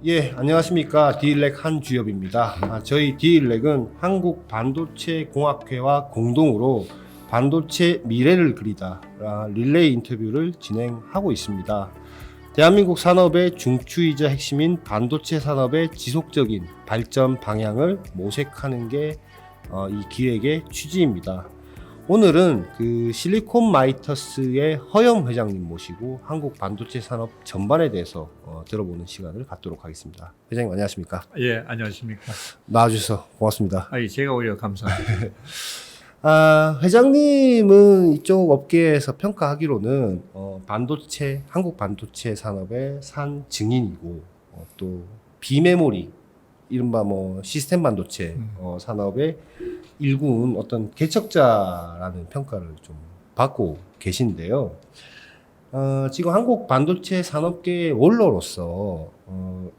예, 안녕하십니까. 디일렉 한주엽입니다. 저희 디일렉은 한국반도체공학회와 공동으로 반도체 미래를 그리다 릴레이 인터뷰를 진행하고 있습니다. 대한민국 산업의 중추이자 핵심인 반도체 산업의 지속적인 발전 방향을 모색하는 게 이 기획의 취지입니다. 오늘은 그 실리콘 마이터스의 허영 회장님 모시고 한국 반도체 산업 전반에 대해서 들어보는 시간을 갖도록 하겠습니다. 회장님 안녕하십니까? 예, 안녕하십니까. 나와주셔서 고맙습니다. 제가 오히려 감사합니다. 회장님은 이쪽 업계에서 평가하기로는 반도체, 한국 반도체 산업의 산 증인이고 또 비메모리, 이른바 뭐 시스템 반도체 산업의 일군 어떤 개척자라는 평가를 좀 받고 계신데요. 지금 한국 반도체 산업계의 원로로서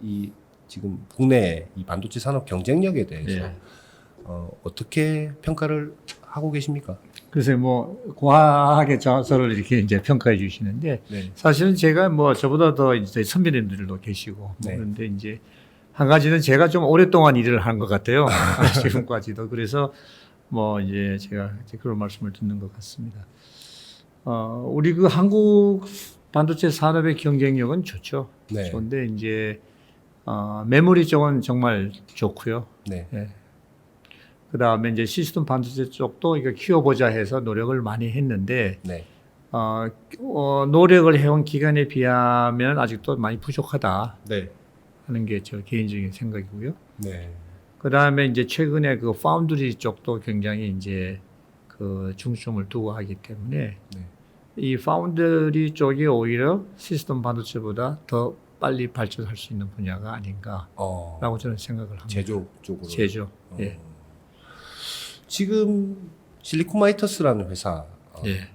이 지금 국내 이 반도체 산업 경쟁력에 대해서 예. 어떻게 평가를 하고 계십니까? 글쎄 뭐 과하게 저를 이렇게 이제 평가해 주시는데 네. 사실은 제가 뭐 저보다 더 이제 선배님들도 계시고 네. 그런데 이제 한 가지는 제가 좀 오랫동안 일을 한 것 같아요. 지금까지도. 그래서 뭐 이제 제가 이제 그런 말씀을 듣는 것 같습니다. 우리 그 한국 반도체 산업의 경쟁력은 좋죠. 네. 좋은데 이제 메모리 쪽은 정말 좋고요. 네. 예. 그 다음에 이제 시스템 반도체 쪽도 이거 키워보자 해서 노력을 많이 했는데, 네. 노력을 해온 기간에 비하면 아직도 많이 부족하다 네. 하는 게 저 개인적인 생각이고요. 네. 그 다음에 이제 최근에 그 파운드리 쪽도 굉장히 이제 그 중점을 두고 하기 때문에 네. 이 파운드리 쪽이 오히려 시스템 반도체보다 더 빨리 발전할 수 있는 분야가 아닌가라고 저는 생각을 합니다. 제조 쪽으로. 제조. 예. 지금 실리콘 마이터스라는 회사 예.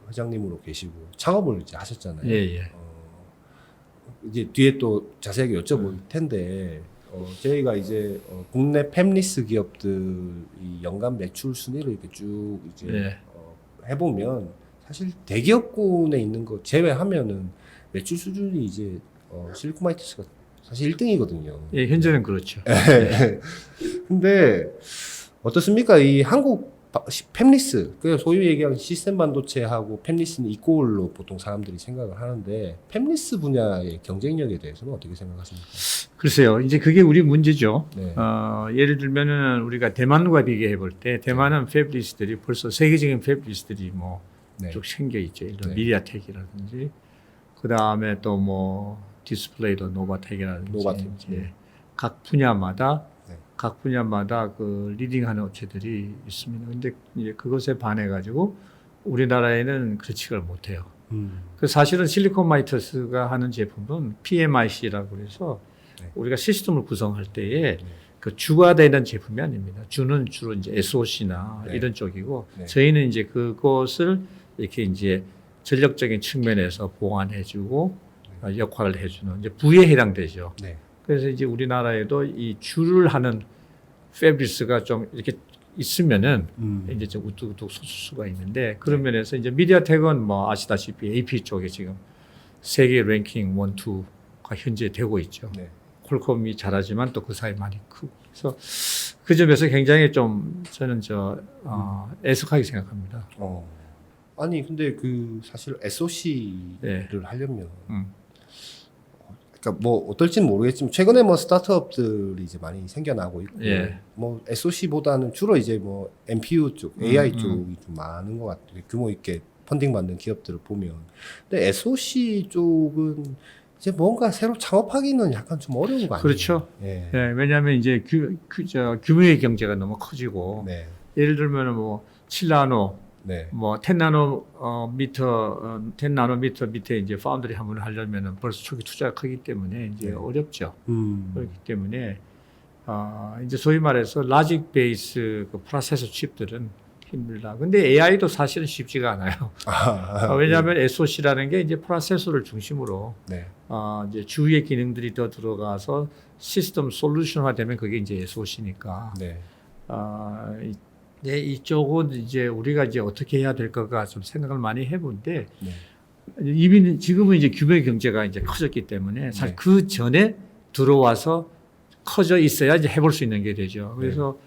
회장님으로 계시고 창업을 이제 하셨잖아요. 예, 예. 이제 뒤에 또 자세하게 여쭤볼 텐데 저희가 이제 국내 팹리스 기업들 이 연간 매출 순위를 이렇게 쭉 이제 예. 해보면 사실 대기업군에 있는 거 제외하면은 매출 수준이 이제 실리콘 마이터스가 사실 1등이거든요. 예, 현재는 그렇죠. 근데 어떻습니까? 이 한국 팹리스, 그 소위 얘기하는 시스템 반도체하고 팹리스는 이꼴로 보통 사람들이 생각을 하는데 팹리스 분야의 경쟁력에 대해서는 어떻게 생각하십니까? 글쎄요, 이제 그게 우리 문제죠. 네. 예를 들면은 우리가 대만과 비교해 볼 때 대만은 팹리스들이 벌써 세계적인 팹리스들이 뭐 쭉 네. 생겨 있죠. 이런 네. 미디아텍이라든지 그 다음에 또 뭐 디스플레이도 노바텍이라든지 노바텍. 이제 각 분야마다 네. 각 분야마다 그 리딩하는 업체들이 있습니다. 근데 이제 그것에 반해 가지고 우리나라에는 그렇지가 못해요. 그 사실은 실리콘 마이터스가 하는 제품은 PMIC라고 그래서 네. 우리가 시스템을 구성할 때에 네. 그 주가 되는 제품이 아닙니다. 주는 주로 이제 SOC나 네. 이런 쪽이고 네. 저희는 이제 그것을 이렇게 이제 전력적인 측면에서 보완해주고 역할을 해주는 이제 부에 해당되죠. 네. 그래서 이제 우리나라에도 이 줄을 하는 패브리스가 좀 이렇게 있으면은 이제 좀 우뚝우뚝 솟을 수가 있는데 그런 면에서 이제 미디아텍은 뭐 아시다시피 AP 쪽에 지금 세계 랭킹 1, 2가 현재 되고 있죠. 네. 퀄컴이 잘하지만 또 그 사이 많이 크고 그래서 그 점에서 굉장히 좀 저는 애석하게 생각합니다. 아니 근데 그 사실 SOC를 네. 하려면 그러니까 뭐 어떨지는 모르겠지만 최근에 뭐 스타트업들이 이제 많이 생겨나고 있고 예. 뭐 SOC보다는 주로 이제 뭐 NPU 쪽, AI 쪽이 좀 많은 것 같아요. 규모 있게 펀딩 받는 기업들을 보면. 근데 SOC 쪽은 이제 뭔가 새로 창업하기는 약간 좀 어려운 거 아니에요? 그렇죠. 예. 네, 왜냐하면 이제 규모의 경제가 너무 커지고 네. 예를 들면 뭐 7나노 네. 뭐 10나노미터 밑에 이제 파운드리 한번 하려면은 벌써 초기 투자가 크기 때문에 이제 네. 어렵죠. 음. 그렇기 때문에 이제 소위 말해서 라직 베이스 그 프로세서 칩들은 힘들다. 근데 AI도 사실은 쉽지가 않아요. 왜냐하면 SOC라는 게 이제 프로세서를 중심으로 네. 이제 주위의 기능들이 더 들어가서 시스템 솔루션화되면 그게 이제 SOC니까. 네. 네, 이쪽은 이제 우리가 이제 어떻게 해야 될까가 좀 생각을 많이 해본데 네. 이미 지금은 이제 규모의 경제가 이제 커졌기 때문에 사실 네. 그 전에 들어와서 커져 있어야 이제 해볼 수 있는 게 되죠. 그래서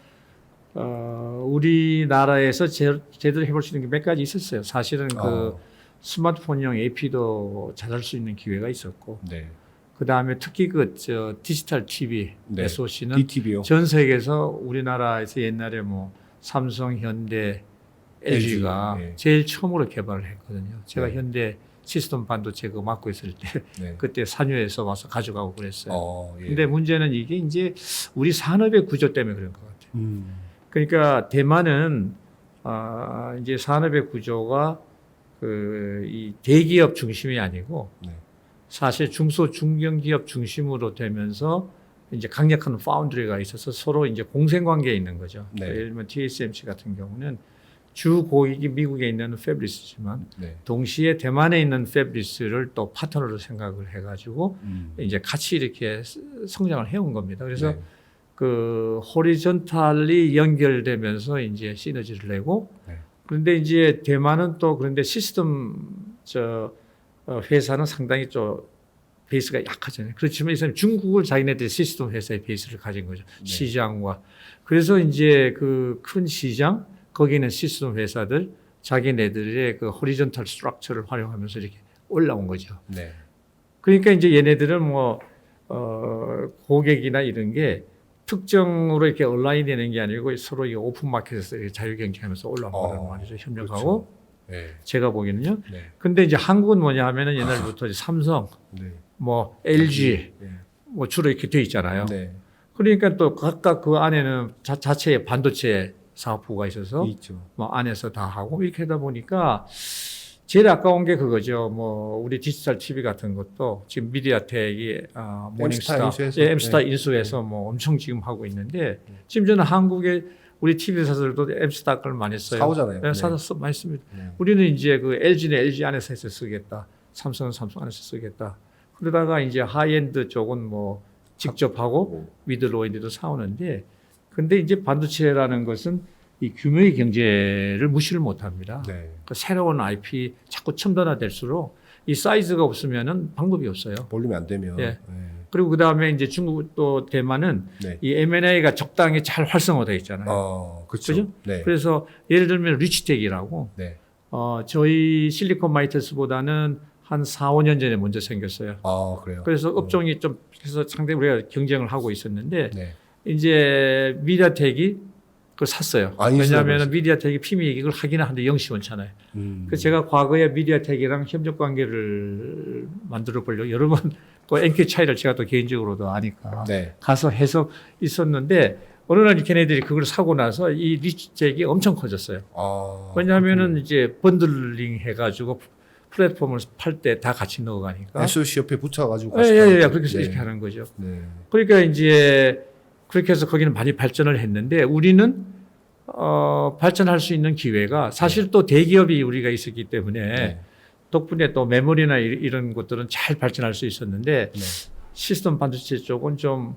우리나라에서 제대로 해볼 수 있는 게 몇 가지 있었어요. 사실은 그 스마트폰용 AP도 찾을 수 있는 기회가 있었고, 네. 그 다음에 특히 디지털 TV 네. SOC는 DTV요. 전 세계에서 우리나라에서 옛날에 뭐 삼성, 현대, LG가 네. 제일 처음으로 개발을 했거든요. 제가 네. 현대 시스템 반도체 그거 맡고 있을 때 네. 그때 산유에서 와서 가져가고 그랬어요. 예. 근데 문제는 이게 이제 우리 산업의 구조 때문에 그런 것 같아요. 그러니까 대만은 이제 산업의 구조가 이 대기업 중심이 아니고 네. 사실 중소 중견기업 중심으로 되면서 이제 강력한 파운드리가 있어서 서로 이제 공생 관계에 있는 거죠. 네. 예를 들면 TSMC 같은 경우는 주 고객이 미국에 있는 패브리스지만 네. 동시에 대만에 있는 패브리스를 또 파트너로 생각을 해가지고 이제 같이 이렇게 성장을 해온 겁니다. 그래서 네. 그 호리존탈리 연결되면서 이제 시너지를 내고 네. 그런데 이제 대만은 또 그런데 시스템 회사는 상당히 좀 베이스가 약하잖아요. 그렇지만 이 사람 중국을 자기네들 시스템 회사의 베이스를 가진 거죠. 네. 시장과 그래서 이제 그 큰 시장 거기는 시스템 회사들 자기네들의 그 호리존탈 스트럭처를 활용하면서 이렇게 올라온 거죠. 네. 그러니까 이제 얘네들은 뭐 고객이나 이런 게 특정으로 이렇게 온라인 되는 게 아니고 서로 이 오픈 마켓에서 이렇게 자유 경쟁하면서 올라온 거란 말이죠. 협력하고. 그렇죠. 네. 제가 보기에는요. 네. 근데 이제 한국은 뭐냐 하면은 옛날부터 삼성, 네. 뭐 LG, 네. 뭐 주로 이렇게 돼 있잖아요. 네. 그러니까 또 각각 그 안에는 자체의 반도체 사업부가 있어서 있죠. 뭐 안에서 다 하고 이렇게 하다 보니까 제일 아까운 게 그거죠. 뭐 우리 디지털 TV 같은 것도 지금 미디어텍이 모닝스타, 인수해서. M스타 네. 인수해서 뭐 엄청 지금 하고 있는데 심지어는 한국의 우리 TV 회사들도 M스타 걸 많이 써요. 사오잖아요. 네, 네. 사서 많이 씁니다. 네. 우리는 이제 그 LG는 LG 안에서 해서 쓰겠다. 삼성은 삼성 안에서 쓰겠다. 그러다가 이제 하이엔드 쪽은 뭐 직접 하고 미들로엔드도 사오는데 근데 이제 반도체라는 것은 이 규모의 경제를 무시를 못 합니다. 네. 그 새로운 IP 자꾸 첨단화될수록 이 사이즈가 없으면은 방법이 없어요. 볼륨이 안 되면. 예. 네. 그리고 그 다음에 이제 중국 또 대만은 네. 이 M&A가 적당히 잘 활성화되어 있잖아요. 그렇죠. 그죠? 네. 그래서 예를 들면 리치텍이라고 네. 저희 실리콘 마이터스보다는 한 4, 5년 전에 먼저 생겼어요. 그래요. 그래서 업종이 좀 그래서 상당히 우리가 경쟁을 하고 있었는데 네. 이제 미디어텍이 그걸 샀어요. 왜냐하면 인수해버렸어요. 미디어텍이 PMI 이익을 하기는 하는데 영시원찮아요. 그래서 제가 과거에 미디어텍이랑 협력 관계를 만들어 보려고 여러 번 그 NQ 차이를 제가 또 개인적으로도 아니까 네. 가서 해서 있었는데 어느 날 걔네들이 그걸 사고 나서 이 리치텍이 엄청 커졌어요. 왜냐하면은 이제 번들링 해가지고 플랫폼을 팔 때 다 같이 넣어가니까. SOC 옆에 붙여가지고. 예, 그렇게 해서 이렇게 하는 거죠. 네. 그러니까 이제 그렇게 해서 거기는 많이 발전을 했는데 우리는 발전할 수 있는 기회가 사실 또 대기업이 우리가 있었기 때문에 네. 덕분에 또 메모리나 이런 것들은 잘 발전할 수 있었는데 네. 시스템 반도체 쪽은 좀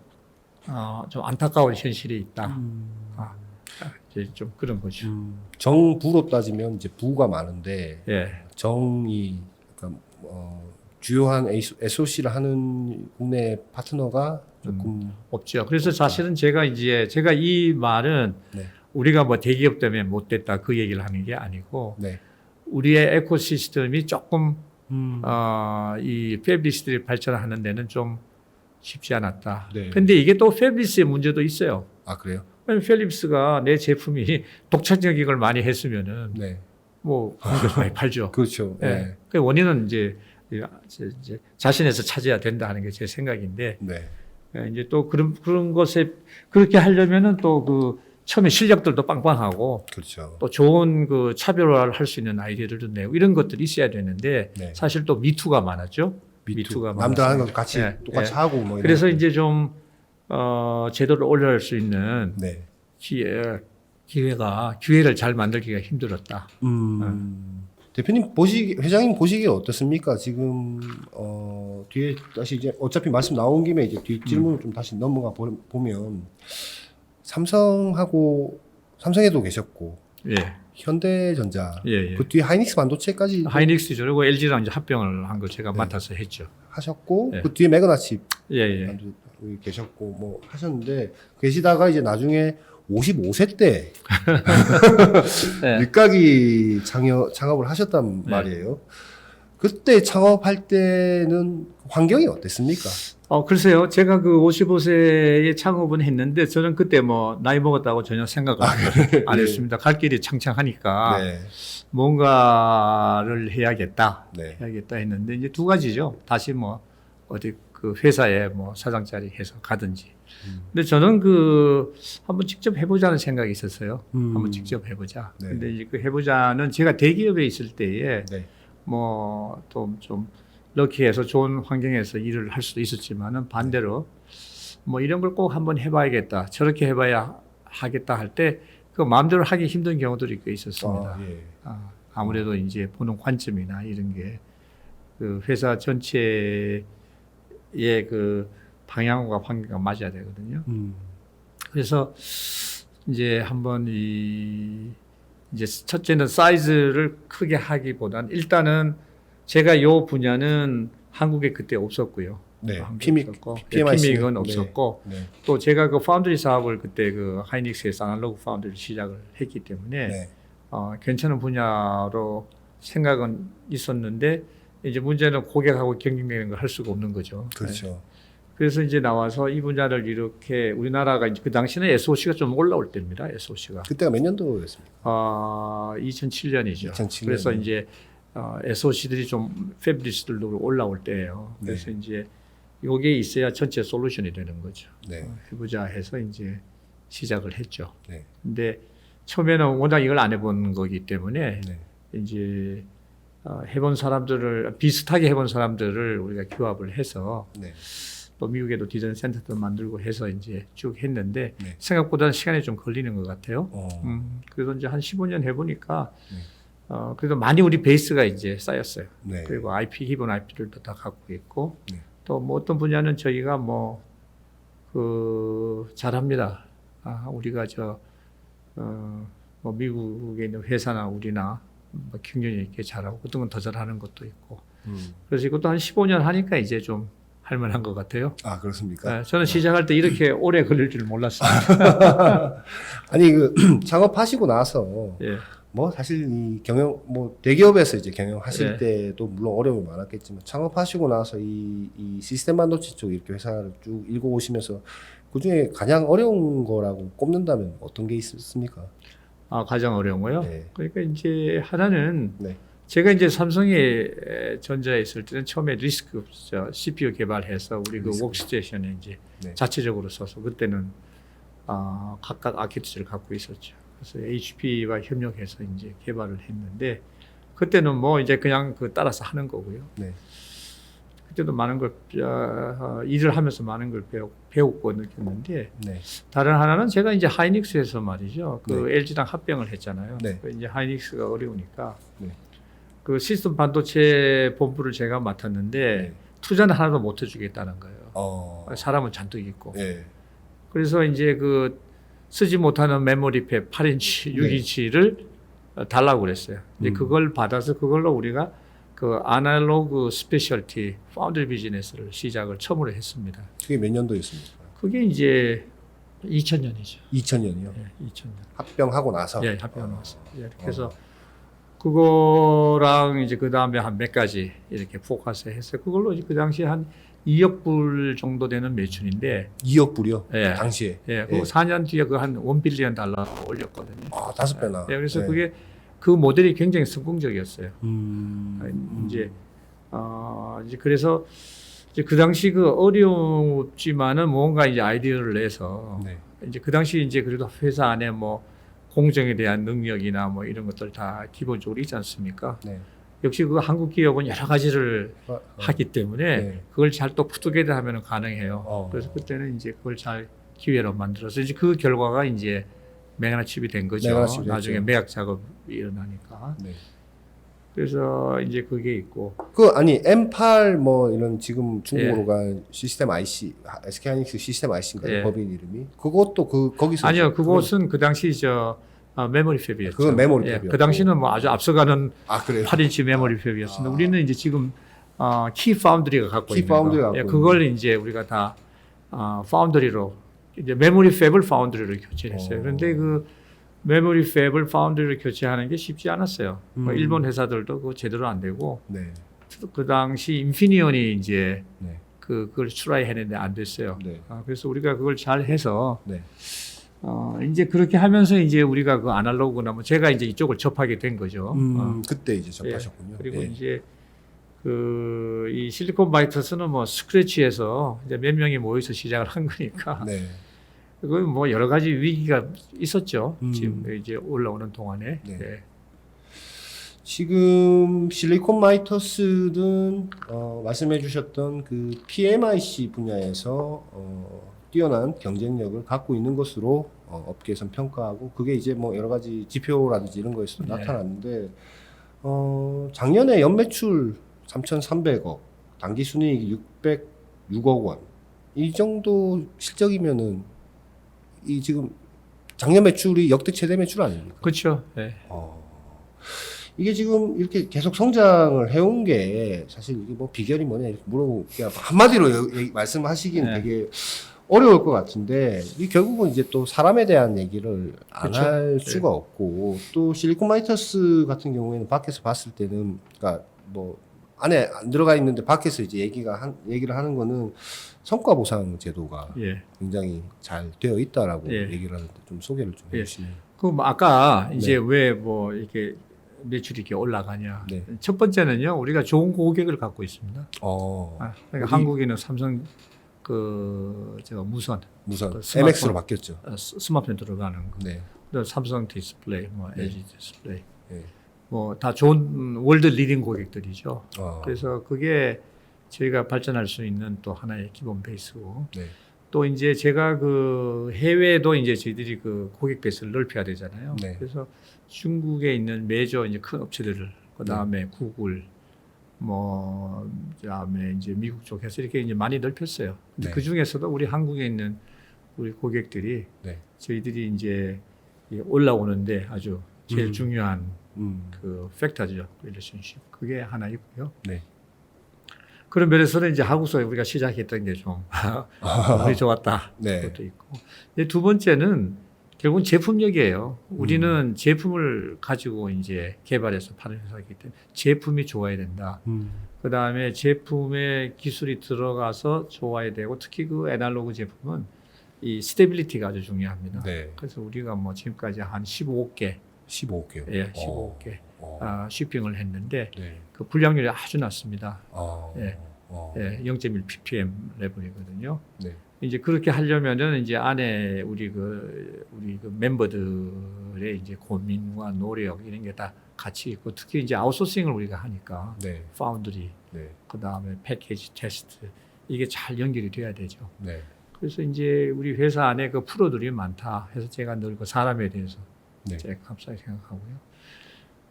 안타까운 현실이 있다. 이제 좀 그런 거죠. 정부로 따지면 이제 부가 많은데 예. 정이 그러니까 주요한 SOC를 하는 국내 파트너가 조금 없죠. 그래서 사실은 제가 이 말은 네. 우리가 뭐 대기업 때문에 못 됐다 그 얘기를 하는 게 아니고 네. 우리의 에코시스템이 조금 이 패블리스들이 발전하는 데는 좀 쉽지 않았다. 네. 근데 이게 또 패블리스의 문제도 있어요. 그래요? 왜냐면 필립스가 내 제품이 독창적인 많이 했으면은 네. 뭐 그런 많이 팔죠. 그렇죠. 예. 네. 그 원인은 이제 자신에서 찾아야 된다 하는 게 제 생각인데 네. 이제 또 그런 것에 그렇게 하려면은 또 그 처음에 실력들도 빵빵하고 그렇죠. 또 좋은 그 차별화를 할 수 있는 아이디어들도 내고 이런 것들이 있어야 되는데 네. 사실 또 미투가 많았죠. 미투가 남들 하는 거 많았어요. 같이 예, 똑같이 예. 하고 뭐 그래서 이런. 이제 좀 제도를 올려갈 수 있는 네. 기회를 잘 만들기가 힘들었다. 대표님 회장님 보시기에 어떻습니까? 지금 뒤에 다시 이제 어차피 말씀 나온 김에 이제 뒤 질문을 좀 다시 넘어가 보면 삼성에도 계셨고 예. 현대전자, 예, 예. 그 뒤에 하이닉스 반도체까지 하이닉스죠. 그리고 LG랑 이제 합병을 한 걸 제가 네. 맡아서 했죠. 하셨고 예. 그 뒤에 매그나칩 예, 예. 계셨고 뭐 하셨는데 계시다가 이제 나중에 55세 때 네. 일가기 창업을 하셨단 네. 말이에요. 그때 창업할 때는 환경이 어땠습니까? 글쎄요. 제가 그 55세에 창업은 했는데 저는 그때 뭐 나이 먹었다고 전혀 생각을 안 네. 했습니다. 갈 길이 창창하니까 네. 뭔가를 해야겠다. 네. 해야겠다 했는데 이제 두 가지죠. 다시 뭐 어디 그 회사에 뭐 사장 자리 해서 가든지. 근데 저는 그 한번 직접 해보자는 생각이 있었어요. 한번 직접 해보자. 네. 근데 이제 그 해보자는 제가 대기업에 있을 때에 네. 뭐 또 좀 럭키해서 좋은 환경에서 일을 할 수도 있었지만은 반대로 뭐 이런 걸 꼭 한번 해봐야겠다. 저렇게 해봐야 하겠다 할 때 그 마음대로 하기 힘든 경우들이 꽤 있었습니다. 예. 아무래도 이제 보는 관점이나 이런 게 그 회사 전체의 그 방향과 환경과 맞아야 되거든요. 그래서 이제 한번 이제 첫째는 사이즈를 크게 하기보다는 일단은 제가 요 분야는 한국에 그때 없었고요. 네. 한국에 피믹, 없었고, PMIC 는 피믹은 없었고 네. 또 제가 그 파운드리 사업을 그때 그 하이닉스에서 아날로그 파운드리를 시작을 했기 때문에 네. 괜찮은 분야로 생각은 있었는데 이제 문제는 고객하고 경쟁되는 걸 할 수가 없는 거죠. 그렇죠. 네. 그래서 이제 나와서 이 분야를 이렇게 우리나라가 이제 그 당시는 SOC가 좀 올라올 때입니다. SOC가. 그때가 몇 년도였습니까? 2007년이죠. 2007년. 그래서 이제 SOC들이 좀 패블리스들도 올라올 때예요. 그래서 이제 요게 있어야 전체 솔루션이 되는 거죠. 네. 해보자 해서 이제 시작을 했죠. 네. 근데 처음에는 워낙 이걸 안 해본 거기 때문에 네. 이제 해본 사람들을 비슷하게 해본 사람들을 우리가 규합을 해서 네. 또 미국에도 디자인 센터도 만들고 해서 이제 쭉 했는데 네. 생각보다는 시간이 좀 걸리는 것 같아요. 어. 그래서 이제 한 15년 해보니까 네. 그래도 많이 우리 베이스가 이제 쌓였어요. 네. 그리고 IP 기본 IP들도 다 갖고 있고 네. 또 뭐 어떤 분야는 저희가 뭐 그 잘합니다. 우리가 뭐 미국에 있는 회사나 우리나 뭐 경쟁력 있게 잘하고 어떤 건 더 잘하는 것도 있고 그래서 이것도 한 15년 하니까 이제 좀 할만한 것 같아요. 아, 그렇습니까? 네, 저는 시작할 때 이렇게 오래 걸릴 줄 몰랐습니다. 아니 그 창업하시고 나서 예. 뭐 사실 이 경영 뭐 대기업에서 이제 경영하실 네. 때도 물론 어려움이 많았겠지만 창업하시고 나서 이 시스템 반도체 쪽 이렇게 회사를 쭉 읽어 오시면서 그 중에 가장 어려운 거라고 꼽는다면 어떤 게 있습니까? 가장 어려운 거요? 네. 그러니까 이제 하나는 네. 제가 이제 삼성에 전자에 있을 때는 처음에 리스크 CPU 개발해서 우리 그 리스크. 워크스테이션에 이제 네. 자체적으로 써서 그때는 각각 아키텍처를 갖고 있었죠. 그래서 HP와 협력해서 이제 개발을 했는데 그때는 뭐 이제 그냥 그 따라서 하는 거고요. 네. 그때도 많은 걸 일을 하면서 많은 걸 배웠고 느꼈는데 네. 다른 하나는 제가 이제 하이닉스에서 말이죠. 그 네. LG랑 합병을 했잖아요. 네. 이제 하이닉스가 어려우니까 네. 그 시스템 반도체 본부를 제가 맡았는데 네. 투자는 하나도 못 해주겠다는 거예요. 사람은 잔뜩 있고. 네. 그래서 이제 그 쓰지 못하는 메모리팩 8인치, 6인치를 달라고 그랬어요. 이제 그걸 받아서 그걸로 우리가 그 아날로그 스페셜티 파운드리 비즈니스를 시작을 처음으로 했습니다. 그게 몇 년도였습니까? 그게 이제 2000년이죠. 2000년이요. 예, 2000년. 합병하고 나서. 예, 합병 나왔어요. 예, 그래서 그거랑 이제 그 다음에 한 몇 가지 이렇게 포커스 했어요. 그걸로 이제 그 당시에 한 2억 불 정도 되는 매출인데 2억 불이요. 예. 당시에. 예, 그 4년 뒤에 그 한 1빌리언 달러 올렸거든요. 5배나. 예, 그래서 그게 그 모델이 굉장히 성공적이었어요. 이제 이제 그래서 이제 그 당시 그 어려웠지만은 뭔가 이제 아이디어를 내서 네. 이제 그 당시 이제 그래도 회사 안에 뭐 공정에 대한 능력이나 뭐 이런 것들 다 기본적으로 있지 않습니까? 네. 역시 그 한국 기업은 여러 가지를 하기 때문에 네. 그걸 잘 또 푸드게더 하면 가능해요. 그래서 그때는 이제 그걸 잘 기회로 만들어서 이제 그 결과가 이제 메가칩이 된 거죠. 메가칩이 나중에 됐죠. 매각 작업이 일어나니까. 네. 그래서 이제 그게 있고. 아니 M8 뭐 이런 지금 중국으로 간 시스템 IC SK 하이닉스 시스템 IC인가요? 예. 법인 이름이? 그것도 거기서 아니요, 그곳은 그 당시 메모리 팹이었죠. 그건 메모리 예, 팹이었고. 그 당시는 뭐 아주 앞서가는 그래요. 8인치 메모리 팹이었습니다. 우리는 이제 지금 키 파운드리가 갖고 키 있는 거. 파운드리가 갖고 예, 있는 그걸 이제 우리가 다 파운드리로 이제 메모리 팹을 파운드리로 교체했어요. 그런데 그 메모리 팹을 파운드리로 교체하는 게 쉽지 않았어요. 뭐 일본 회사들도 그거 제대로 안 되고 네. 그 당시 인피니언이 이제 네. 그걸 트라이 했는데 안 됐어요. 네. 그래서 우리가 그걸 잘 해서 네. 이제 그렇게 하면서 이제 우리가 그 아날로그나 뭐 제가 이제 이쪽을 접하게 된 거죠. 그때 이제 접하셨군요. 그리고 예. 이제 이 실리콘 바이터스는 뭐 스크래치에서 이제 몇 명이 모여서 시작을 한 거니까 네. 그건 뭐 여러 가지 위기가 있었죠. 지금 음. 이제 올라오는 동안에. 네. 네. 지금 실리콘 마이터스는 말씀해 주셨던 그 PMIC 분야에서 뛰어난 경쟁력을 갖고 있는 것으로 업계에선 평가하고 그게 이제 뭐 여러 가지 지표라든지 이런 거에서 네. 나타났는데 작년에 연매출 3,300억, 당기 순이익이 606억 원. 이 정도 실적이면은 이 지금 작년 매출이 역대 최대 매출 아닙니까? 그렇죠. 네. 이게 지금 이렇게 계속 성장을 해온 게 사실 이게 뭐 비결이 뭐냐 이렇게 물어보면 한마디로 말씀하시기는 네. 되게 어려울 것 같은데 이 결국은 이제 또 사람에 대한 얘기를 안 그쵸. 할 수가 없고 또 실리콘 마이터스 같은 경우에는 밖에서 봤을 때는 그러니까 뭐 안에 안 들어가 있는데 밖에서 이제 얘기를 하는 거는 성과 보상 제도가 예. 굉장히 잘 되어 있다라고 예. 얘기를 하는데 좀 소개를 좀 예. 해주시면. 뭐 아까 이제 네. 왜 뭐 이렇게 매출이 이렇게 올라가냐. 네. 첫 번째는요, 우리가 좋은 고객을 갖고 있습니다. 그러니까 어디? 한국에는 삼성 무선 무선 그 스마트폰. MX로 바뀌었죠. 스마트폰 들어가는 거. 네. 또 삼성 디스플레이, 뭐 네. LG 디스플레이, 네. 뭐 다 좋은 월드 리딩 고객들이죠. 어. 그래서 그게 저희가 발전할 수 있는 또 하나의 기본 베이스고. 네. 또 이제 제가 그 해외도 이제 저희들이 그 고객 베이스를 넓혀야 되잖아요. 네. 그래서 중국에 있는 메이저 이제 큰 업체들을 그다음에 네. 구글 뭐 그다음에 이제 미국 쪽에서 이렇게 이제 많이 넓혔어요. 근데 네. 그 중에서도 우리 한국에 있는 우리 고객들이 네. 저희들이 이제 올라오는데 아주 제일 음. 중요한 음. 그 팩터죠. 릴레이션십. 그게 하나 있고요. 네. 그런 면에서는 이제 한국에서 우리가 시작했던 게 좀 운이 좋았다. 네. 그것도 있고. 근데 두 번째는 결국은 제품력이에요. 우리는 제품을 가지고 이제 개발해서 파는 회사이기 때문에 제품이 좋아야 된다. 그 다음에 제품에 기술이 들어가서 좋아야 되고 특히 그 애날로그 제품은 이 스테빌리티가 아주 중요합니다. 네. 그래서 우리가 뭐 지금까지 한 15개, 15개요. 예, 15개 shipping을 했는데 네. 그 불량률이 아주 낮습니다. 예. 예, 0.1 ppm 레벨이거든요. 네. 이제 그렇게 하려면은 이제 안에 우리 그 멤버들의 이제 고민과 노력 이런 게 다 같이 있고 특히 이제 아웃소싱을 우리가 하니까 네. 파운드리 네. 그 다음에 패키지 테스트 이게 잘 연결이 돼야 되죠. 네. 그래서 이제 우리 회사 안에 그 프로들이 많다 해서 제가 늘 그 사람에 대해서 네. 제가 감사하게 생각하고요.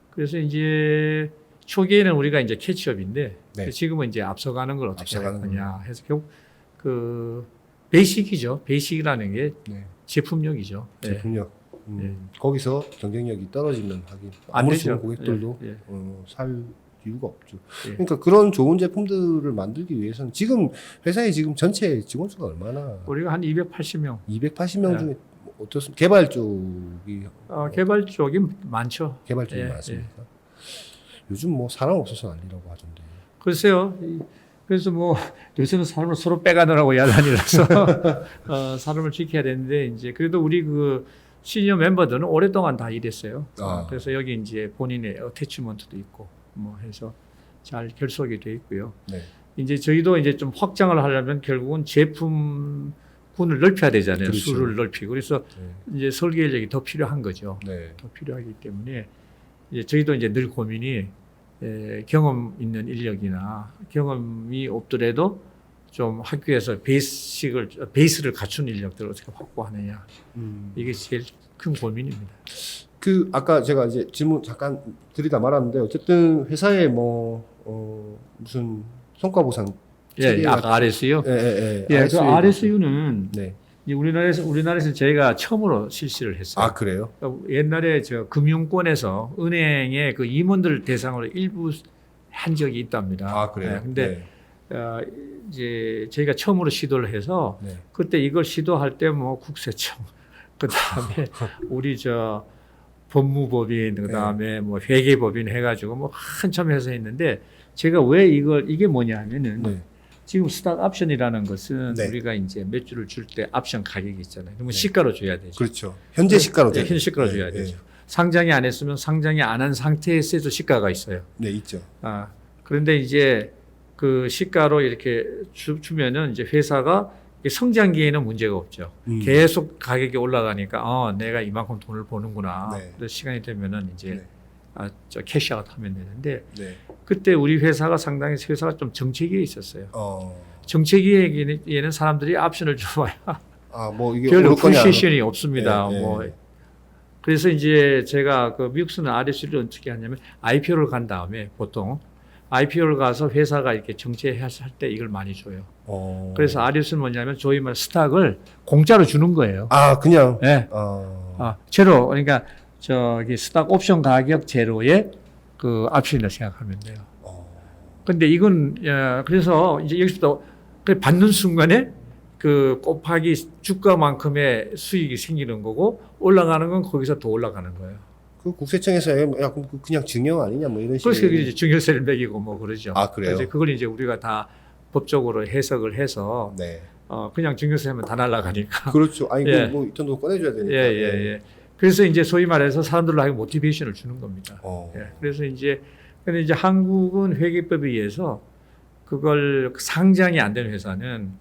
그래서 이제 초기에는 우리가 이제 캐치업인데 네. 지금은 이제 앞서가는 걸 어떻게 할 앞서가는 거냐 해서 결국 그 베이식이죠. 베이식이라는 게 네. 제품력이죠. 예. 제품력. 거기서 경쟁력이 떨어지면 하긴 안 아무리 되죠. 좋은 고객들도 예, 예. 살 이유가 없죠. 예. 그러니까 그런 좋은 제품들을 만들기 위해서는 지금 회사에 지금 전체 직원 수가 얼마나? 우리가 한 280명. 280명 예. 중에 어떻습니까? 개발 쪽이 개발 쪽이 많죠. 개발 쪽이 예, 많습니까? 요즘 뭐 사람 없어서 난리라고 하던데. 글쎄요. 그래서 뭐 요새는 사람을 서로 빼가느라고 야단이라서 사람을 지켜야 되는데 이제 그래도 우리 그 시니어 멤버들은 오랫동안 다 일했어요. 그래서 여기 이제 본인의 어태치먼트도 있고 뭐 해서 잘 결속이 돼 있고요. 네. 이제 저희도 이제 좀 확장을 하려면 결국은 제품군을 넓혀야 되잖아요. 그렇죠. 수를 넓히고 그래서 네. 이제 설계 인력이 더 필요한 거죠. 네. 더 필요하기 때문에 이제 저희도 이제 늘 고민이 경험 있는 인력이나 경험이 없더라도 좀 학교에서 베이스를 갖춘 인력들을 어떻게 확보하느냐 이게 제일 큰 고민입니다. 그 아까 제가 이제 질문 잠깐 드리다 말았는데 어쨌든 회사에 뭐 무슨 성과 보상 예, 아까 RSU요. 예, 예, 그 RSU. RSU는 네. 이 우리나라에서 저희가 처음으로 실시를 했어요. 아 그래요? 그러니까 옛날에 저 금융권에서 은행의 그 임원들 대상으로 일부 한 적이 있답니다. 아 그래요? 네, 근데 이제 저희가 처음으로 시도를 해서 네. 그때 이걸 시도할 때 뭐 국세청 그다음에 우리 저 법무법인 그다음에 뭐 회계법인 해가지고 뭐 한참 해서 했는데 제가 왜 이게 뭐냐 하면은 네. 지금 스탁 옵션이라는 것은 네. 우리가 이제 매출을 줄 때 옵션 가격이 있잖아요. 그러면 네. 시가로 줘야 되죠. 그렇죠. 현재 시가로 네, 돼요. 현재 시가로 줘야 되죠. 상장이 안 했으면 상장이 안 한 상태에서도 시가가 있어요. 네, 있죠. 아, 그런데 이제 그 시가로 이렇게 주면은 이제 회사가 성장기에는 문제가 없죠. 계속 가격이 올라가니까 내가 이만큼 돈을 버는구나. 네. 그래서 시간이 되면은 이제 네. 저 캐시아웃 하면 되는데 네. 그때 우리 회사가 상당히 회사가 좀 정체기에 있었어요. 어. 정체기에는 사람들이 옵션을 줘봐야 아뭐 이게 별로 오를 거냐 안 프리시에이션이 없습니다. 네, 뭐 네. 그래서 이제 제가 그 미국서는 RSU를 어떻게 하냐면 IPO를 간 다음에 보통 IPO를 가서 회사가 이렇게 정체할 때 이걸 많이 줘요. 그래서 RSU는 뭐냐면 저희 말 스탁을 공짜로 주는 거예요. 아 그냥. 네. 제로 그러니까 저기 스탁 옵션 가격 제로에 그 옵션이라 생각하면 돼요. 근데 이건 그래서 이제 여기서부터 받는 순간에 그 곱하기 주가만큼의 수익이 생기는 거고 올라가는 건 거기서 더 올라가는 거예요. 그 국세청에서 야 그럼 그냥 증여 아니냐 뭐 이런 식으로. 그래서 이제 증여세를 매기고 뭐 그러죠. 아 그래요? 그래서 그걸 이제 우리가 다 법적으로 해석을 해서 네. 그냥 증여세 하면 다 날아가니까. 그렇죠. 아니 예. 뭐 돈도 꺼내줘야 되니까. 예. 그래서 이제 소위 말해서 사람들로 하여금 모티베이션을 주는 겁니다. 어. 예. 그래서 근데 이제 한국은 회계법에 의해서 그걸 상장이 안 된 회사는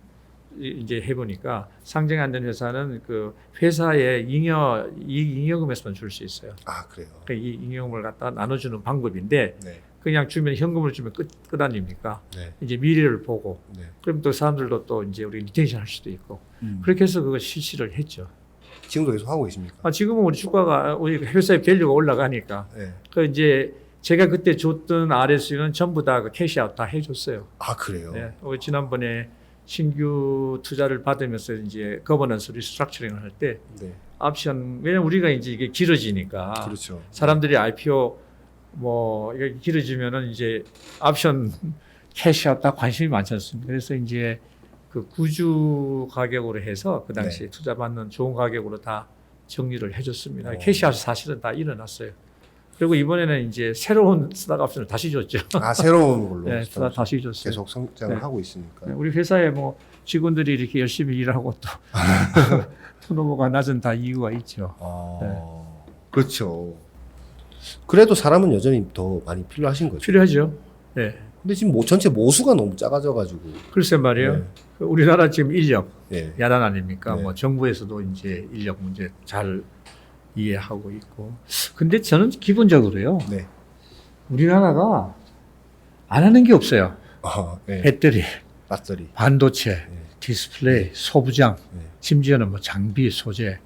이제 해보니까 상장이 안 된 회사는 그 회사의 잉여금에서만 줄 수 있어요. 아 그래요. 그러니까 이 잉여금을 갖다 나눠주는 방법인데 네. 그냥 주면 현금을 주면 끝 아닙니까? 네. 이제 미래를 보고 네. 그럼 또 사람들도 또 이제 우리 리텐션 할 수도 있고 그렇게 해서 그거 실시를 했죠. 지금도 계속 하고 계십니까? 지금은 우리 주가가 우리 회사의 밸류가 올라가니까 네. 그 이제 제가 그때 줬던 RSU는 전부 다 그 캐시아웃 다 해줬어요. 아 그래요. 네. 지난번에 신규 투자를 받으면서 이제 거버넌스 리스트럭처링을 할 때 네. 옵션 왜냐면 우리가 이제 이게 길어지니까 그렇죠. 사람들이 IPO 뭐 이게 길어지면은 이제 옵션 캐시아웃 다 관심이 많지 않습니까? 그래서 이제 그 구주 가격으로 해서 그 당시 투자 받는 좋은 가격으로 다 정리를 해줬습니다. 캐시아웃 사실은 다 일어났어요. 그리고 이번에는 이제 새로운 스탁 옵션을 다시 줬죠. 아 새로운 걸로. 네, 다시 줬어요. 계속 성장을 네. 하고 있으니까. 네, 우리 회사에 뭐 직원들이 이렇게 열심히 일하고 또 턴오버가 낮은 다 이유가 있죠. 그렇죠. 그래도 사람은 여전히 더 많이 필요하신 거죠. 필요하죠. 네. 근데 지금 전체 모수가 너무 작아져가지고. 글쎄 말이에요. 우리나라 지금 인력 네. 야단 아닙니까? 네. 뭐 정부에서도 이제 인력 문제 잘 이해하고 있고. 근데 저는 기본적으로요. 네. 우리나라가 안 하는 게 없어요. 네. 배터리, 배터리. 반도체, 디스플레이, 소부장, 심지어는 뭐 장비, 소재.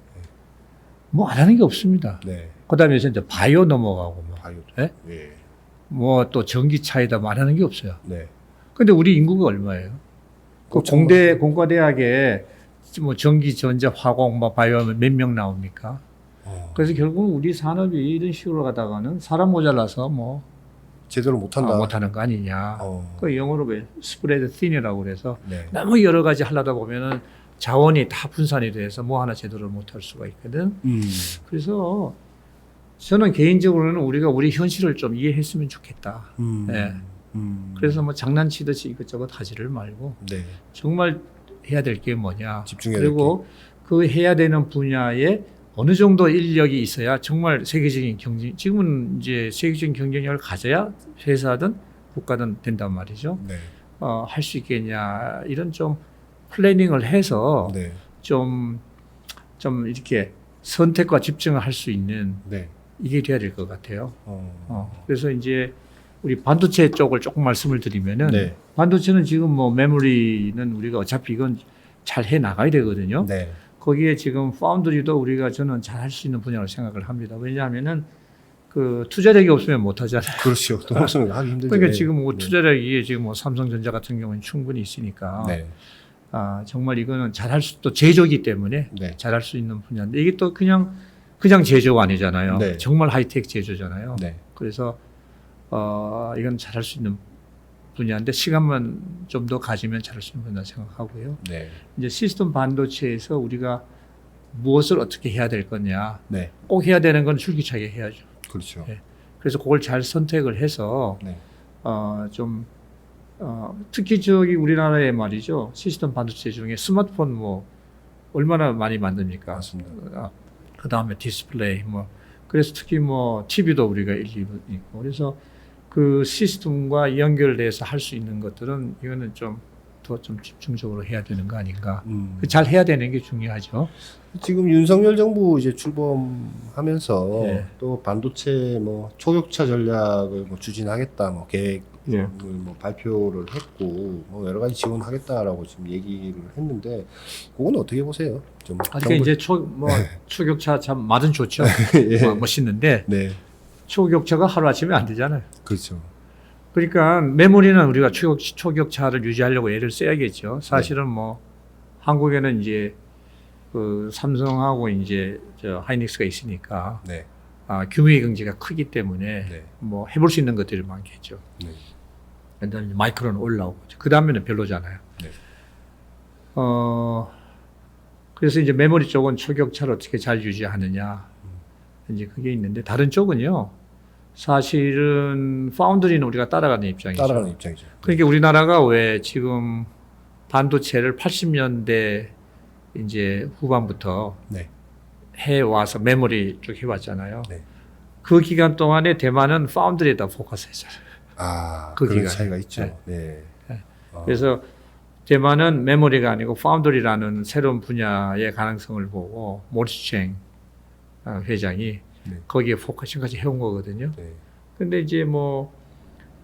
뭐 안 하는 게 없습니다. 네. 그다음에 이제 바이오 넘어가고 뭐. 바이오. 네? 네. 뭐 또 전기차에다 뭐 안 하는 게 없어요. 네. 근데 우리 인구가 얼마예요? 그 공과대학에 뭐 전기, 전자, 화공, 뭐 바이오 몇 명 나옵니까? 그래서 결국 우리 산업이 이런 식으로 가다가는 사람 모자라서 뭐 제대로 못한다. 못하는 거 아니냐. 그 영어로 왜 스프레드 틴이라고 그래서 네. 너무 여러 가지 하려다 보면은 자원이 다 분산이 돼서 뭐 하나 제대로 못할 수가 있거든. 그래서 저는 개인적으로는 우리가 우리 현실을 좀 이해했으면 좋겠다. 네. 그래서 뭐 장난치듯이 이것저것 하지를 말고 네. 정말 해야 될 게 뭐냐. 집중해야 그리고 그 해야 되는 분야에 어느 정도 인력이 있어야 정말 세계적인 경쟁, 지금은 이제 세계적인 경쟁력을 가져야 회사든 국가든 된단 말이죠. 네. 할 수 있겠냐. 이런 좀 플래닝을 해서 네. 좀 이렇게 선택과 집중을 할 수 있는 네. 이게 돼야 될 것 같아요. 그래서 이제 우리 반도체 쪽을 조금 말씀을 드리면은 네. 반도체는 지금 뭐 메모리는 우리가 어차피 이건 잘 해 나가야 되거든요. 네. 거기에 지금 파운드리도 우리가 저는 잘 할 수 있는 분야로 생각을 합니다. 왜냐하면은 그 투자력이 없으면 못 하잖아요. 그렇죠. 돈 없으면 하기 힘들죠. 그러니까 지금 뭐 투자력이 지금 뭐 삼성전자 같은 경우는 충분히 있으니까. 네. 정말 이거는 잘할 수, 또 제조기 때문에 네. 잘할 수 있는 분야인데 이게 또 그냥 제조가 아니잖아요. 네. 정말 하이텍 제조잖아요. 네. 그래서 이건 잘할 수 있는 분야인데 시간만 좀 더 가지면 잘할 수 있는 분야 생각하고요. 네. 이제 시스템 반도체에서 우리가 무엇을 어떻게 해야 될 거냐. 네. 꼭 해야 되는 건 줄기차게 해야죠. 그렇죠. 네. 그래서 그걸 잘 선택을 해서 네. 특히 저기 우리나라에 말이죠. 시스템 반도체 중에 스마트폰 뭐 얼마나 많이 만듭니까? 맞습니다. 그 다음에 디스플레이 뭐 그래서 특히 뭐 TV도 우리가 일부 있고 그래서 그 시스템과 연결돼서 할 수 있는 것들은 이거는 좀 더 좀 집중적으로 해야 되는 거 아닌가? 잘 해야 되는 게 중요하죠. 지금 윤석열 정부 이제 출범하면서 네. 또 반도체 뭐 초격차 전략을 뭐 추진하겠다 뭐 계획을 예. 뭐 발표를 했고 뭐 여러 가지 지원하겠다라고 지금 얘기를 했는데 그건 어떻게 보세요? 좀 그러니까 이제 초격차 참 말은 좋죠. 예. 멋있는데 네. 초격차가 하루아침에 안 되잖아요. 그렇죠. 그러니까 메모리는 우리가 초격차를 유지하려고 애를 써야겠죠. 사실은 뭐 한국에는 이제 그 삼성하고 이제 저 하이닉스가 있으니까 네. 규모의 경제가 크기 때문에 네. 뭐 해볼 수 있는 것들이 많겠죠. 네. 그다음에 마이크로는 올라오고 그 다음에는 별로잖아요. 네. 그래서 이제 메모리 쪽은 초격차를 어떻게 잘 유지하느냐 이제 그게 있는데 다른 쪽은요. 사실은 파운드리는 우리가 따라가는 입장이죠. 따라가는 입장이죠. 그러니까 우리나라가 왜 지금 반도체를 80년대 이제 후반부터 네. 해와서 메모리 쪽 해왔잖아요. 네. 그 기간 동안에 대만은 파운드리에다 포커스했잖아요. 그 그런 기간. 차이가 있죠. 네. 네. 그래서 대만은 메모리가 아니고 파운드리라는 새로운 분야의 가능성을 보고 모리스챈 회장이 네. 거기에 포커싱까지 해온 거거든요. 네. 근데 이제 뭐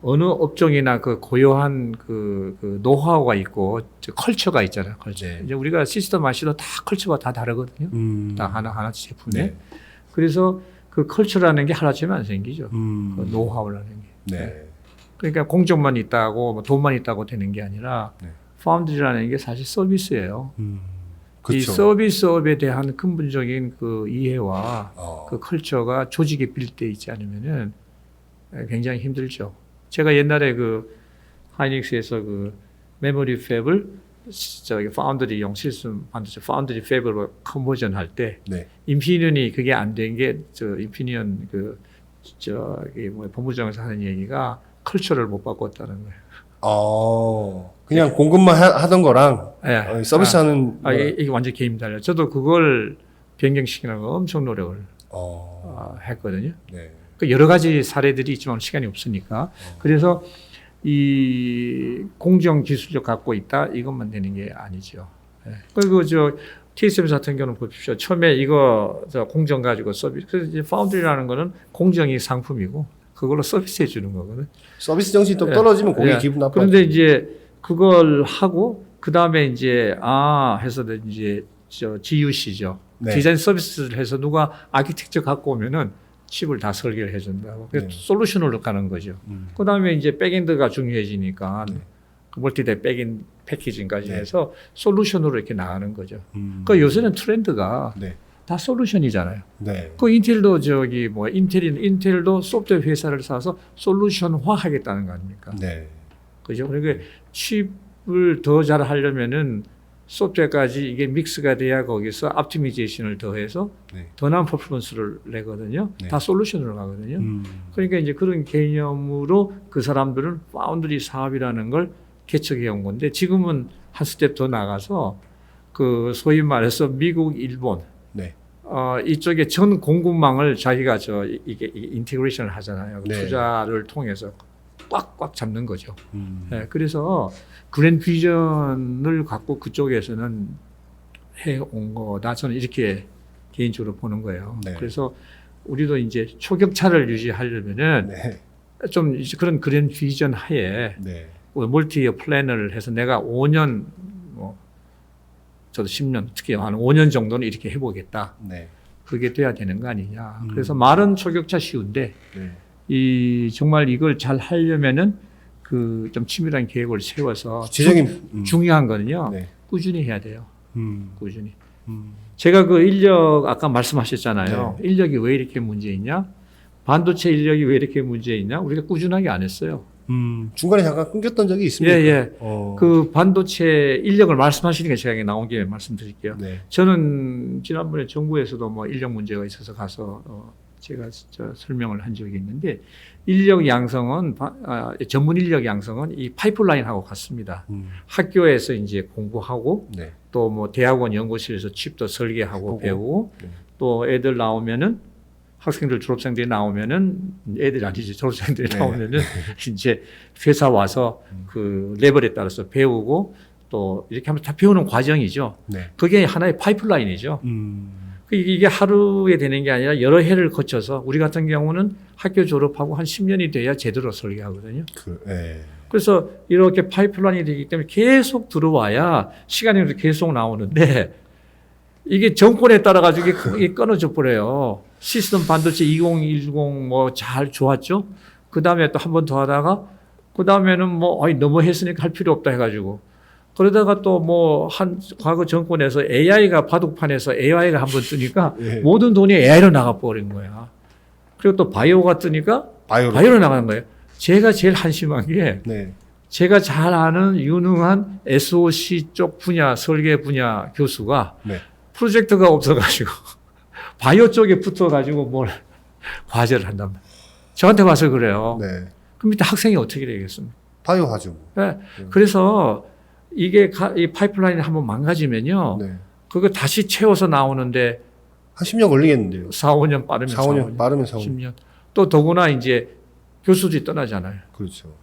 어느 업종이나 그 고유한 그 노하우가 있고 컬처가 있잖아요. 컬처. 네. 이제 우리가 시스템 IC도 다 컬처가 다 다르거든요. 다 하나 제품에. 네. 그래서 그 컬처라는 게 하나쯤 안 생기죠. 그 노하우라는 게. 네. 그러니까 공정만 있다고 뭐 돈만 있다고 되는 게 아니라 네. 파운드리라는 게 사실 서비스예요. 이 그렇죠. 서비스업에 대한 근본적인 그 이해와 그 컬처가 조직에 빌대 있지 않으면은 굉장히 힘들죠. 제가 옛날에 그 하이닉스에서 그 메모리 팹을 저기 파운드리용 시스템 반도체 파운드리 팹으로 컨버전 할 때 네. 인피니언이 그게 안 된 게 저 인피니언 그 저기 뭐 본부장에서 하는 얘기가 컬처를 못 바꿨다는 거예요. 그냥 공급만 하던 거랑 네. 서비스하는 이게 완전 게임 달라요. 저도 그걸 변경시키려고 엄청 노력을 했거든요. 네. 그 여러 가지 사례들이 있지만 시간이 없으니까. 그래서 이 공정 기술력 갖고 있다 이것만 되는 게 아니죠. 그리고 저 TSMC 같은 경우는 보십시오. 처음에 이거 저 공정 가지고 서비스. 그래서 이제 파운드리라는 거는 공정이 상품이고 그걸로 서비스해 주는 거거든. 서비스 정신이 또 떨어지면 고객 기분 나빠. 그런데 이제 그걸 하고 그 다음에 이제 해서 이제 저 GUC죠. 네. 디자인 서비스를 해서 누가 아키텍처 갖고 오면은 칩을 다 설계를 해준다고. 그래서 솔루션으로 가는 거죠. 그 다음에 이제 백엔드가 중요해지니까 그 멀티대 백엔드 패키징까지 해서 솔루션으로 이렇게 나가는 거죠. 그 요새는 트렌드가 다 솔루션이잖아요. 네. 그 인텔도 저기 뭐 인텔도 소프트웨어 회사를 사서 솔루션화 하겠다는 거 아닙니까? 네. 그죠? 그러니까 칩을 더 잘 하려면은 소프트웨어까지 이게 믹스가 돼야 거기서 optimization을 더해서 더 나은 퍼포먼스를 내거든요. 다 솔루션으로 가거든요. 그러니까 이제 그런 개념으로 그 사람들은 파운드리 사업이라는 걸 개척해 온 건데 지금은 한 스텝 더 나가서 그 소위 말해서 미국, 일본 이쪽에 전 공급망을 자기가 이게 인티그레이션을 하잖아요. 투자를 통해서 꽉꽉 잡는 거죠. 네, 그래서 그랜 비전을 갖고 그쪽에서는 해온 거다. 저는 이렇게 개인적으로 보는 거예요. 그래서 우리도 이제 초격차를 유지하려면은 좀 그런 그랜 비전 하에 멀티이어 플랜을 해서 내가 5년 저도 10년 특히 한 5년 정도는 이렇게 해보겠다. 그게 돼야 되는 거 아니냐. 그래서 말은 초격차 쉬운데 이 정말 이걸 잘 하려면은 그 좀 치밀한 계획을 세워서 구체적인 중요한 거는요. 꾸준히 해야 돼요. 음. 꾸준히. 음. 제가 그 인력 아까 말씀하셨잖아요. 네. 인력이 왜 이렇게 문제 있냐? 반도체 인력이 왜 이렇게 문제 있냐? 우리가 꾸준하게 안 했어요. 중간에 잠깐 끊겼던 적이 예, 있습니까? 예. 어. 그 반도체 인력을 말씀하시니까 제가 나온 김에 말씀드릴게요. 네. 저는 지난번에 정부에서도 뭐 인력 문제가 있어서 가서 제가 설명을 한 적이 있는데 인력 양성은 전문 인력 양성은 이 파이프라인하고 같습니다. 학교에서 이제 공부하고 네. 또 뭐 대학원 연구실에서 칩도 설계하고 보고. 배우고 네. 또 애들 나오면은 학생들 졸업생들이 나오면은 애들이 아니지 졸업생들이 네. 나오면은 이제 회사 와서 그 레벨에 따라서 배우고 또 이렇게 하면 다 배우는 과정이죠. 네. 그게 하나의 파이프라인이죠. 이게 하루에 되는 게 아니라 여러 해를 거쳐서 우리 같은 경우는 학교 졸업하고 한 10년이 돼야 제대로 설계하거든요. 네. 그래서 이렇게 파이프라인이 되기 때문에 계속 들어와야 시간이 계속 나오는데 이게 정권에 따라 가지고 이게 끊어져 버려요. 시스템 반도체 2010 뭐 잘 좋았죠. 그 다음에 또 한 번 더 하다가 그 다음에는 뭐 너무 했으니까 할 필요 없다 해가지고 그러다가 또 뭐 한 과거 정권에서 AI가 바둑판에서 AI가 한 번 뜨니까 네. 모든 돈이 AI로 나가 버린 거야. 그리고 또 바이오가 뜨니까 바이오로 나가는 거예요. 제가 제일 한심한 게 네. 제가 잘 아는 유능한 SOC 쪽 분야 설계 분야 교수가 네. 프로젝트가 없어가지고 바이오 쪽에 붙어가지고 뭘 과제를 한단 말이에요. 저한테 와서 그래요. 네. 그럼 이때 학생이 어떻게 되겠습니까? 바이오 하죠. 네. 그래서 이게 이 파이프라인이 한번 망가지면요. 네. 그거 다시 채워서 나오는데 한 10년 걸리겠는데요. 4, 5년 빠르면 4-5년 빠르면 4-5년. 10년. 또 더구나 이제 교수들이 떠나잖아요. 그렇죠.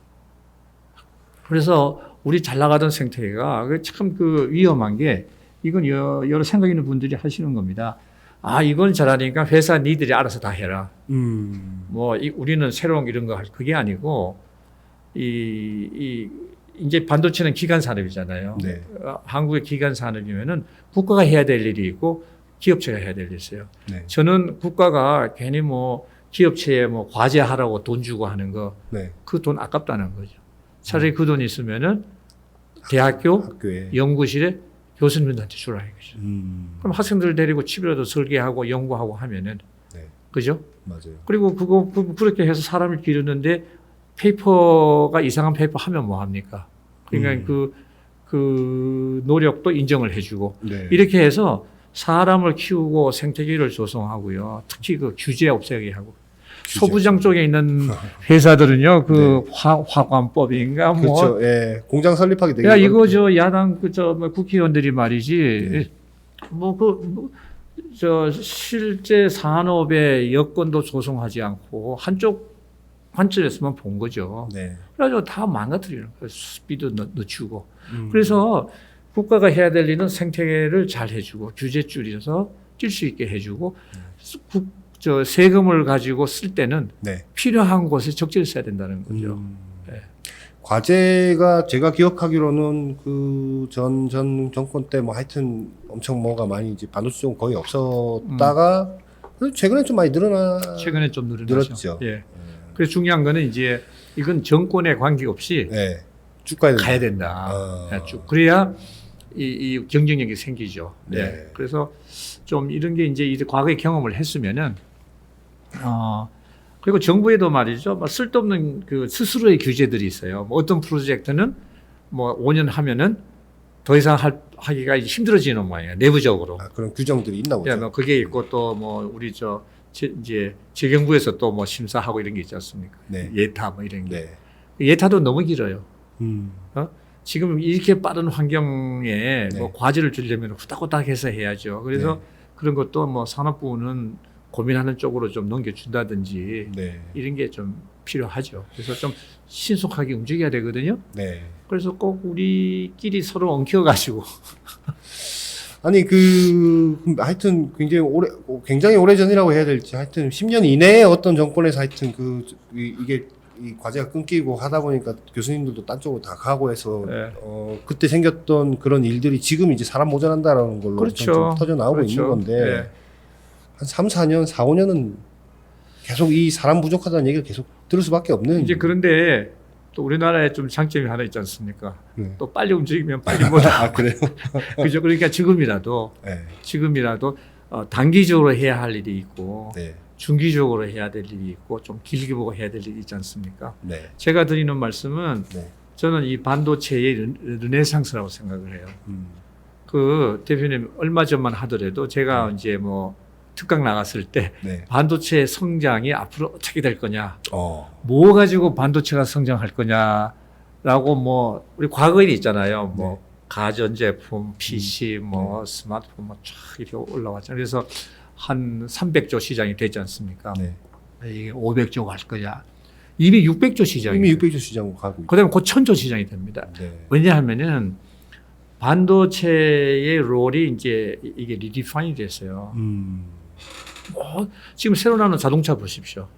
그래서 우리 잘 나가던 생태계가 참 그 위험한 게 이건 여러 생각 있는 분들이 하시는 겁니다. 이건 잘하니까 회사 니들이 알아서 다 해라. 뭐 우리는 새로운 이런 거 할 그게 아니고 이제 반도체는 기간 산업이잖아요. 네. 한국의 기간 산업이면은 국가가 해야 될 일이 있고 기업체가 해야 될 일이 있어요. 네. 저는 국가가 괜히 뭐 기업체에 뭐 과제하라고 돈 주고 하는 거 네. 그 돈 아깝다는 거죠. 차라리 그 돈 있으면은 대학교 학교에. 연구실에 교수님들한테 주라 이거죠. 그럼 학생들 데리고 집에라도 설계하고 연구하고 하면은 네. 그죠? 맞아요. 그리고 그렇게 해서 사람을 기르는데 페이퍼가 이상한 페이퍼 하면 뭐 합니까? 그러니까 그 노력도 인정을 해주고 네. 이렇게 해서 사람을 키우고 생태계를 조성하고요. 특히 그 규제 없애게 하고. 소부장 쪽에 있는 회사들은요, 그 화관법인가 뭐. 그렇죠. 예. 공장 설립하기 되게. 야, 이거 야당 뭐 국회의원들이 말이지. 네. 실제 산업의 여건도 조성하지 않고 한쪽 관점에서만 본 거죠. 네. 그래가지고 다 망가뜨리는 거예요. 스피드 늦추고. 그래서 국가가 해야 될 일은 생태계를 잘 해주고 규제 줄여서 뛸 수 있게 해주고 세금을 가지고 쓸 때는 네. 필요한 곳에 적절히 써야 된다는 거죠. 네. 과제가 제가 기억하기로는 그 전 정권 때 뭐 하여튼 엄청 뭐가 많이 이제 반도체 쪽은 거의 없었다가 최근에 좀 많이 최근에 좀 늘었죠. 예. 그래서 중요한 거는 이제 이건 정권에 관계없이 네. 쭉 가야 된다. 쭉. 그래야 이 경쟁력이 생기죠. 네. 네. 그래서 좀 이런 게 이제 과거에 경험을 했으면은 그리고 정부에도 말이죠. 뭐 쓸데없는 그 스스로의 규제들이 있어요. 뭐 어떤 프로젝트는 뭐 5년 하면은 더 이상 하기가 힘들어지는 모양이에요. 내부적으로. 그런 규정들이 있나 보죠. 예, 뭐 그게 있고 또 뭐 우리 이제 재경부에서 또 뭐 심사하고 이런 게 있지 않습니까? 네. 예타 뭐 이런 게. 네. 예타도 너무 길어요. 지금 이렇게 빠른 환경에 네. 뭐 과제를 주려면 후딱후딱해서 해야죠. 그래서 네. 그런 것도 뭐 산업부는 고민하는 쪽으로 좀 넘겨준다든지 네. 이런 게 좀 필요하죠. 그래서 좀 신속하게 움직여야 되거든요. 네. 그래서 꼭 우리끼리 서로 엉켜가지고 아니 하여튼 굉장히 오래 전이라고 해야 될지 하여튼 10년 이내에 어떤 정권에서 하여튼 이게 이 과제가 끊기고 하다 보니까 교수님들도 딴 쪽으로 다 가고 해서 네. 그때 생겼던 그런 일들이 지금 이제 사람 모자란다라는 걸로 그렇죠. 좀 터져 나오고 그렇죠. 있는 건데 네. 한 3, 4년, 4, 5년은 계속 이 사람 부족하다는 얘기를 계속 들을 수밖에 없는. 이제 그런데 또 우리나라에 좀 장점이 하나 있지 않습니까? 네. 또 빨리 움직이면 빨리 못 아 그래요? 그죠? 그러니까 지금이라도 네. 단기적으로 해야 할 일이 있고 네. 중기적으로 해야 될 일이 있고 좀 길게 보고 해야 될 일이 있지 않습니까? 네. 제가 드리는 말씀은 네. 저는 이 반도체의 르네상스라고 생각을 해요. 그 대표님 얼마 전만 하더라도 제가 이제 뭐 특강 나갔을 때 네. 반도체 성장이 앞으로 어떻게 될 거냐, 뭐 가지고 반도체가 성장할 거냐라고 뭐 우리 과거에 있잖아요. 뭐 가전제품, PC, 뭐 스마트폰 뭐 쫙 이렇게 올라왔잖아요. 그래서 한 300조 시장이 됐지 않습니까? 네. 이게 500조 갈 거냐? 이미 600조 시장이 이미 600조 시장으로 가고 있고. 그다음에 곧 1000조 시장이 됩니다. 네. 왜냐하면은 반도체의 롤이 이제 이게 리디파인이 됐어요. 뭐 지금 새로 나오는 자동차 보십시오.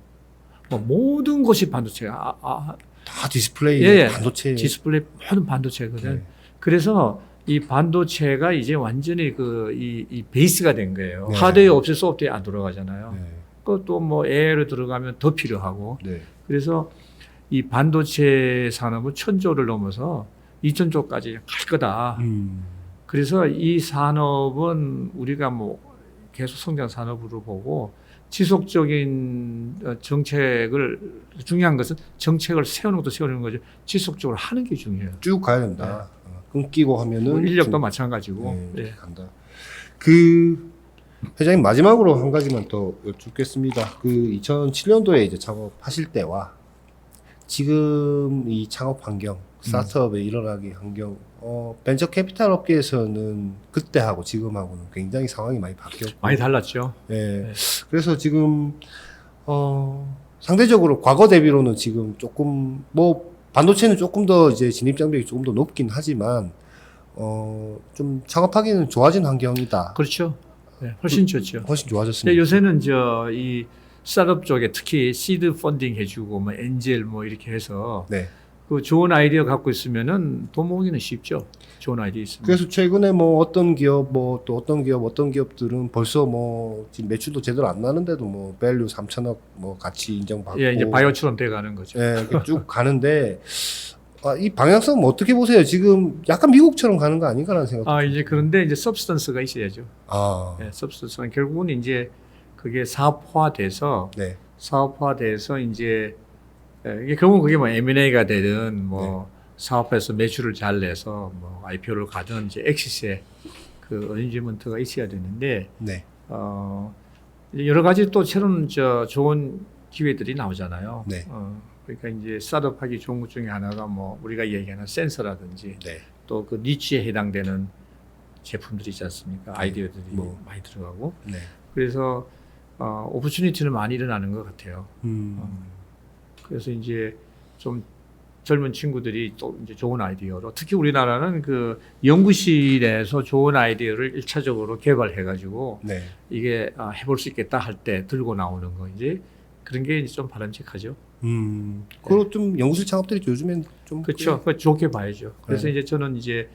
뭐 모든 것이 반도체가 다 디스플레이 예, 반도체. 디스플레이 모든 반도체거든. 네. 그래서 이 반도체가 이제 완전히 이 베이스가 된 거예요. 네. 하드웨어 없이 소프트웨어 안 돌아가잖아요. 네. 그것도 뭐 AI로 들어가면 더 필요하고. 네. 그래서 이 반도체 산업은 1000조를 넘어서 2000조까지 갈 거다. 그래서 이 산업은 우리가 뭐 계속 성장 산업으로 보고 지속적인 정책을, 중요한 것은 정책을 세우는 것도 세우는 거죠. 지속적으로 하는 게 중요해요. 쭉 가야 된다. 끊기고 하면은 뭐 인력도 좀- 마찬가지고. 네, 예. 간다. 그 회장님 마지막으로 한 가지만 더 여쭙겠습니다. 그 2007년도에 이제 창업하실 때와 지금 이 창업 환경, 스타트업의 일어나기 환경, 벤처 캐피탈 업계에서는 그때하고 지금하고는 굉장히 상황이 많이 바뀌었고, 많이 달랐죠. 예. 네. 그래서 지금 상대적으로 과거 대비로는 지금 조금 뭐 반도체는 조금 더 이제 진입 장벽이 조금 더 높긴 하지만 좀 창업하기는 좋아진 환경이다. 그렇죠. 네, 훨씬 좋죠. 훨씬 근데 좋아졌습니다. 요새는 이 스타트업 쪽에 특히 시드 펀딩 해주고 뭐 엔젤 뭐 이렇게 해서 네. 그 좋은 아이디어 갖고 있으면은 돈 모으기는 쉽죠. 좋은 아이디어 있으면. 그래서 최근에 뭐 어떤 기업 뭐 또 어떤 기업들은 벌써 뭐 지금 매출도 제대로 안 나는데도 뭐 밸류 3천억 뭐 가치 인정받고 예, 이제 바이오처럼 돼가는 거죠. 예, 이렇게 쭉 가는데 이 방향성 어떻게 보세요? 지금 약간 미국처럼 가는 거 아닌가라는 생각. 이제 그런데 이제 서브스턴스가 있어야죠. 아, 예, 서브스턴스는 결국은 이제 그게 사업화돼서 네, 이제 이게 결국은 그게 뭐 M&A가 되든 뭐 네. 사업해서 매출을 잘 내서 뭐 IPO를 가든 이제 엑시스에 그 어레인지먼트가 있어야 되는데 네, 여러 가지 또 새로운 좋은 기회들이 나오잖아요. 네. 그러니까 이제 스타트업하기 좋은 것 중에 하나가 뭐 우리가 얘기하는 센서라든지 네, 또 그 니치에 해당되는 제품들이 있지 않습니까? 아이디어들이 뭐. 많이 들어가고 네. 그래서 오퍼추니티는 많이 일어나는 것 같아요. 그래서 이제 좀 젊은 친구들이 또 이제 좋은 아이디어로 특히 우리나라는 그 연구실에서 좋은 아이디어를 1차적으로 개발해가지고 네. 이게 해볼 수 있겠다 할 때 들고 나오는 거 이제 그런 게 이제 좀 바람직하죠. 그리고 좀 연구실 창업들이 요즘엔 좀 그렇죠. 그 좋게 봐야죠. 그래서 네. 이제 저는 이제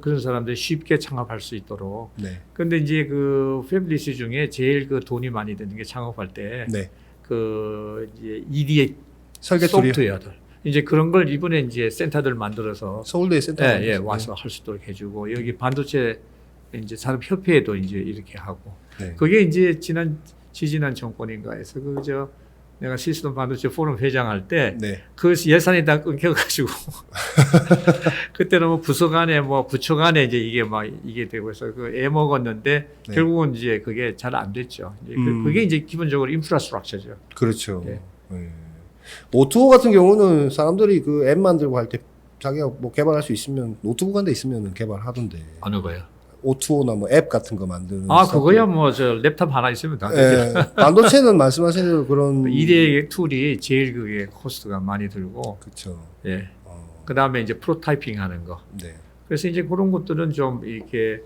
그런 사람들이 쉽게 창업할 수 있도록. 네, 근데 이제 그 패밀리스 중에 제일 그 돈이 많이 드는 게 창업할 때 네. 그 이제 EDA 설계 툴이 소프트웨어들 이제 그런 걸 이번에 이제 센터들 만들어서 서울대 센터 와서 할 수 있도록 해주고 여기 반도체 이제 산업협회에도 이제 이렇게 하고 네. 그게 이제 지지난 정권인가에서 내가 시스템 반도체 포럼 회장할 때 네. 그 예산이 다 끊겨가지고 그때는 뭐 부서 간에 뭐 부처 간에 이제 이게 되고 해서 애 먹었는데 네. 결국은 이제 그게 잘 안 됐죠. 이제 그게 이제 기본적으로 인프라스트럭처죠. 그렇죠. 네. 네. O2O 같은 경우는 사람들이 그 앱 만들고 할 때 자기가 뭐 개발할 수 있으면 노트북 한 대 있으면 개발하던데. 어느 거요? O2O나 뭐 앱 같은 거 만드는. 그거야 뭐 랩탑 하나 있으면 다 되죠. 예, 반도체는 말씀하신 대로 그런. EDA 툴이 제일 그게 코스트가 많이 들고, 그렇죠. 예. 그 다음에 이제 프로타이핑 하는 거. 네. 그래서 이제 그런 것들은 좀 이렇게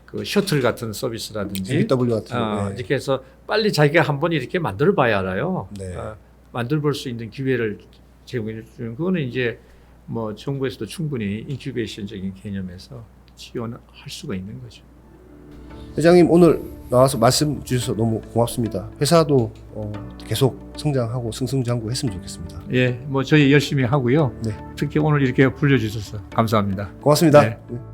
그 셔틀 같은 서비스라든지, MBW 같은 거. 네. 이렇게 해서 빨리 자기가 한번 이렇게 만들어 봐야 알아요. 네. 만들어 볼 수 있는 기회를 제공해 주는 그거는 이제 뭐 정부에서도 충분히 인큐베이션적인 개념에서 지원할 수가 있는 거죠. 회장님 오늘 나와서 말씀 주셔서 너무 고맙습니다. 회사도 계속 성장하고 승승장구했으면 좋겠습니다. 예, 뭐 저희 열심히 하고요. 네. 특히 오늘 이렇게 불러주셔서 감사합니다. 고맙습니다. 네. 네.